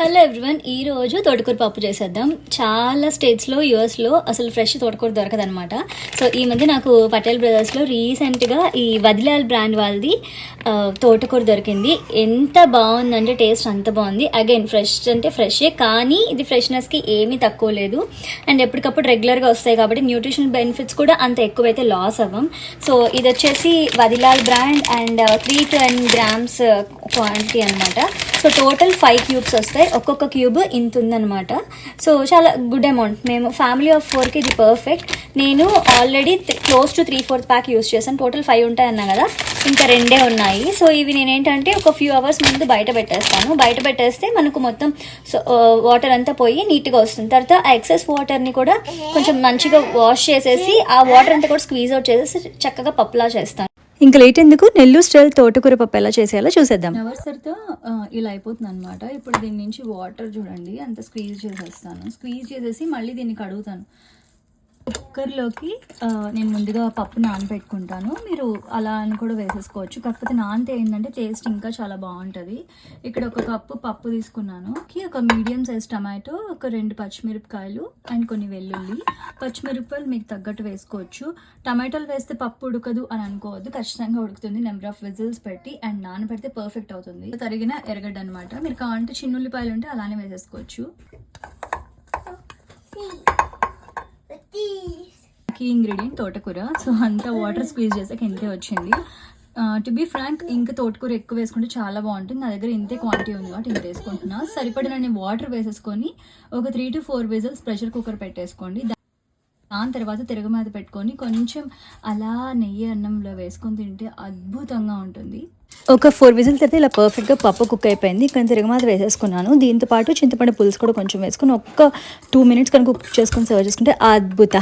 Hello everyone, ఈరోజు తోటకూర పప్పు చేసేద్దాం. చాలా స్టేట్స్లో యూఎస్లో అసలు ఫ్రెష్ తోటకూర దొరకదనమాట. సో ఈ మధ్య నాకు పటేల్ బ్రదర్స్లో రీసెంట్గా ఈ వదిలాల్ బ్రాండ్ వాళ్ళది తోటకూర దొరికింది. ఎంత బాగుందంటే టేస్ట్ అంత బాగుంది. అగైన్ ఫ్రెష్ అంటే ఫ్రెషే, కానీ ఇది ఫ్రెష్నెస్కి ఏమీ తక్కువ లేదు. అండ్ ఎప్పటికప్పుడు రెగ్యులర్గా వస్తాయి కాబట్టి న్యూట్రిషన్ బెనిఫిట్స్ కూడా అంత ఎక్కువైతే లాస్ అవ్వం. సో ఇది వచ్చేసి వదిలాల్ బ్రాండ్ అండ్ 310 grams క్వాంటిటీ అనమాట. సో టోటల్ 5 cubes వస్తాయి. ఒక్కొక్క క్యూబ్ ఇంత ఉందనమాట. సో చాలా గుడ్ అమౌంట్. మేము ఫ్యామిలీ ఆఫ్ 4కి ఇది పర్ఫెక్ట్. నేను already close to 3/4 pack use చేశాను. టోటల్ 5 ఉంటాయన్నా కదా, ఇంకా 2 ఉన్నాయి. సో ఇవి నేనేంటంటే ఒక ఫ్యూ అవర్స్ ముందు బయట పెట్టేస్తాను. బయట పెట్టేస్తే మనకు మొత్తం వాటర్ అంతా పోయి నీట్గా వస్తుంది. తర్వాత ఆ ఎక్సెస్ వాటర్ని కూడా కొంచెం మంచిగా వాష్ చేసేసి ఆ వాటర్ అంతా కూడా స్క్వీజ్ అవుట్ చేసేసి చక్కగా పప్పులా చేస్తాను. ఇంకా లేట్ ఎందుకు, నెల్లూరు స్టైల్ తోటకూర పప్పు ఎలా చేసేయాలో చూసేద్దాం. నవర్సర్తో ఇలా అయిపోతుంది అనమాట. ఇప్పుడు దీని నుంచి వాటర్ చూడండి అంత స్క్వీజ్ చేసేస్తాను. స్క్వీజ్ చేసేసి మళ్ళీ దీన్ని కడుగుతాను. కుక్కర్లోకి నేను ముందుగా పప్పు నానబెట్టుకుంటాను. మీరు అలా అని కూడా వేసేసుకోవచ్చు. కాకపోతే నానితే ఏంటంటే టేస్ట్ ఇంకా చాలా బాగుంటుంది. ఇక్కడ 1 కప్పు పప్పు తీసుకున్నాను. ఒక మీడియం సైజ్ టమాటో, ఒక 2 పచ్చిమిరపకాయలు అండ్ కొన్ని వెల్లుల్లి. పచ్చిమిరపకాయలు మీకు తగ్గట్టు వేసుకోవచ్చు. టమాటోలు వేస్తే పప్పు ఉడకదు అని అనుకోవద్దు, ఖచ్చితంగా ఉడుకుతుంది. నెంబర్ ఆఫ్ విజిల్స్ పెట్టి అండ్ నానబెడితే పర్ఫెక్ట్ అవుతుంది. తరిగిన ఎర్రగడ్డ అనమాట. మీరు కావాలంటే చిన్నుల్లిపాయలు ఉంటే అలానే వేసేసుకోవచ్చు. కీ ఇంగ్రీడియంట్ తోటకూర. సో అంతా వాటర్ స్క్వీజ్ చేసాక ఇంతే వచ్చింది. టు బీ ఫ్రాంక్, ఇంకా తోటకూర ఎక్కువ వేసుకుంటే చాలా బాగుంటుంది. నా దగ్గర ఇంతే క్వాంటిటీ ఉంది కాబట్టి ఇంత వేసుకుంటున్నా. సరిపడినన్ని వాటర్ వేసేసుకొని ఒక 3 to 4 విజిల్స్ ప్రెషర్ కుక్కర్ పెట్టేసుకోండి. దాని తర్వాత తిరగమాత పెట్టుకొని కొంచెం అలా నెయ్యి అన్నంలో వేసుకొని తింటే అద్భుతంగా ఉంటుంది. ఒక 4 విజిల్ తర్వాత ఇలా పర్ఫెక్ట్గా పప్పు కుక్ అయిపోయింది. ఇక్కడ తిరగమాత వేసేసుకున్నాను. దీంతో పాటు చింతపండు పులుసు కూడా కొంచెం వేసుకొని ఒక్క 2 minutes కనుక కుక్ చేసుకొని సర్వ్ చేసుకుంటే అద్భుత.